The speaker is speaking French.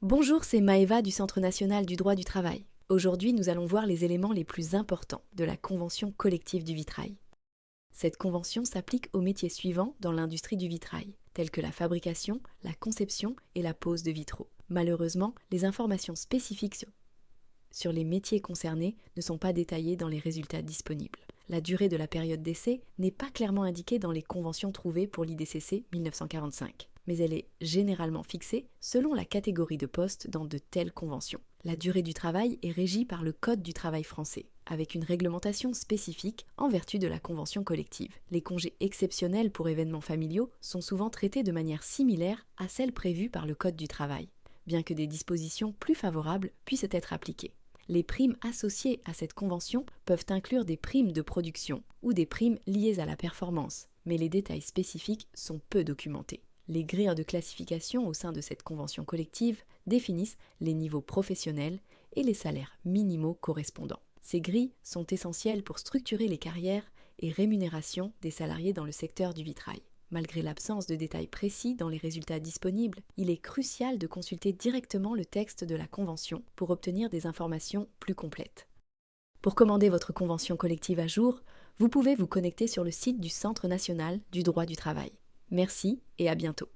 Bonjour, c'est Maëva du Centre national du droit du travail. Aujourd'hui, nous allons voir les éléments les plus importants de la convention collective du vitrail. Cette convention s'applique aux métiers suivants dans l'industrie du vitrail, tels que la fabrication, la conception et la pose de vitraux. Malheureusement, les informations spécifiques sur les métiers concernés ne sont pas détaillées dans les résultats disponibles. La durée de la période d'essai n'est pas clairement indiquée dans les conventions trouvées pour l'IDCC 1945, mais elle est généralement fixée selon la catégorie de poste dans de telles conventions. La durée du travail est régie par le Code du travail français, avec une réglementation spécifique en vertu de la convention collective. Les congés exceptionnels pour événements familiaux sont souvent traités de manière similaire à celle prévue par le Code du travail, bien que des dispositions plus favorables puissent être appliquées. Les primes associées à cette convention peuvent inclure des primes de production ou des primes liées à la performance, mais les détails spécifiques sont peu documentés. Les grilles de classification au sein de cette convention collective définissent les niveaux professionnels et les salaires minimaux correspondants. Ces grilles sont essentielles pour structurer les carrières et rémunérations des salariés dans le secteur du vitrail. Malgré l'absence de détails précis dans les résultats disponibles, il est crucial de consulter directement le texte de la convention pour obtenir des informations plus complètes. Pour commander votre convention collective à jour, vous pouvez vous connecter sur le site du Centre national du droit du travail. Merci et à bientôt.